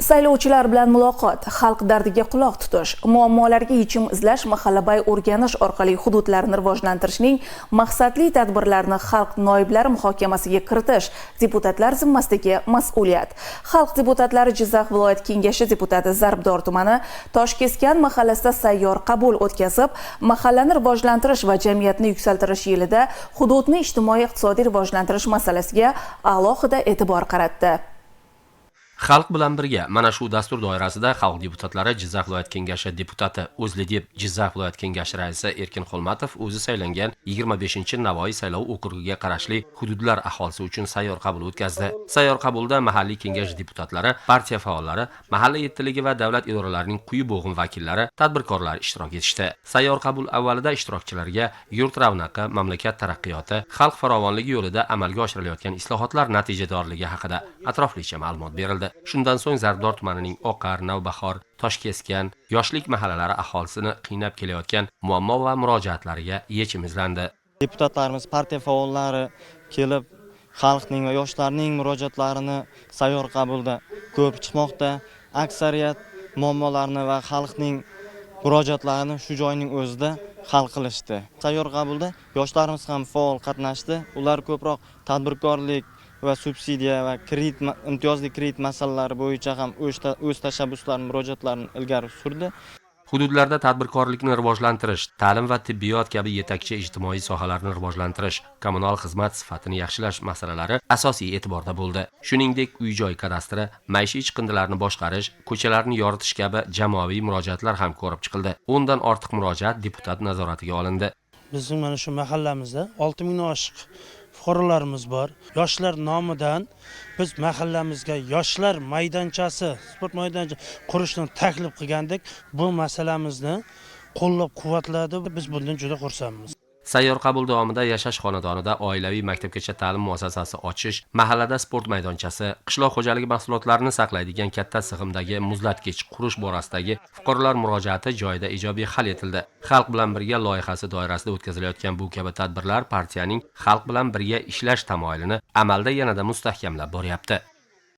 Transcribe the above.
Saylovchilar bilan muloqot, xalq dardiga quloq tutish, muammolarga yechim izlash, mahallabay o'rganish orqali hududlarni rivojlantirishning maqsadli tadbirlarini xalq noiblari muhokamasiga kiritish deputatlar zimmasidagi mas'uliyat. Xalq deputatlari Jizzax viloyat kengashi deputati Zarbdor tumani Toshkeskan mahallasida sayyor qabul o'tkazib, mahallani rivojlantirish va jamiyatni yuksaltirish yilida hududni ijtimoiy-iqtisodiy rivojlantirish masalasiga alohida e'tibor qaratdi. Xalq bilan birga mana shu dastur doirasida xalq deputatlari Jizzax viloyat kengashi deputati O'zlideb Jizzax viloyat kengashi raisi Erkin Xolmatov o'zi saylangan 25-Navoiy saylov okrugiga qarashli hududlar aholisi uchun sayyor qabul o'tkazdi. Sayyor qabulda mahalliy kengash deputatlari, partiya faollari, mahalla yettiligi va davlat idoralarining quyi bo'g'in vakillari, tadbirkorlar ishtirok etishdi. Sayyor qabul avvalida ishtirokchilarga yurt ravnaqi, mamlakat taraqqiyoti, xalq farovonligi yo'lida amalga oshirilayotgan islohotlar natijadorligi haqida atroflicha ma'lumot berildi. Shundan so'ng Zarbdor tumanining Oqar, Navbahor, Toshkeskan, yoshlik mahallalari aholisini qiynab kelayotgan muammo va murojaatlariga yechim izlandi. Deputatlarimiz, partiya faollari kelib, xalqning va yoshlarning murojaatlarini sayyor qabulda ko'p chiqmoqda. Aksariyat muammolarni va xalqning murojaatlarini shu joyning o'zida hal qilishdi. Sayyor qabulda yoshlarimiz ham faol qatnashdi. Ular ko'proq tadbirkorlik va subsidiya va kredit, imtiyozli kredit masalalari bo'yicha ham o'z tashabbuslarini, murojaatlarini ilgari surdi. Hududlarda tadbirkorlikni rivojlantirish, ta'lim va tibbiyot kabi yetakchi ijtimoiy sohalarni rivojlantirish, kommunal xizmat sifatini yaxshilash masalalari asosiy e'tiborda bo'ldi. Shuningdek, uy-joy kadastri, maishiy chiqindilarni boshqarish, ko'chalarni yoritish kabi jamoaviy murojaatlar ham ko'rib chiqildi. 10 dan ortiq murojaat deputat nazoratiga olindi. Bizning mana shu mahallamizda 6000 dan oshiq fuqarolarimiz bor. Yoshlar nomidan biz mahallamizga yoshlar maydonchasi, sport maydonchasi qurishni taklif qilgandik. Bu masalamizni qo'llab-quvvatladi. Biz bundan juda xursandmiz. Sayyor qabul davomida yashash xonadonida oilaviy maktabgacha ta'lim muassasasi ochish, mahallada sport maydonchasi, qishloq xo'jaligi mahsulotlarini saqlaydigan katta sig'imdagi muzlatkich qurish borasidagi fuqarolar murojaati joyida ijobiy hal etildi. Xalq bilan birga loyihasi doirasida o'tkazilayotgan bu kabi tadbirlar partiyaning xalq bilan birga ishlash tamoyilini amalda yanada mustahkamlab boryapti.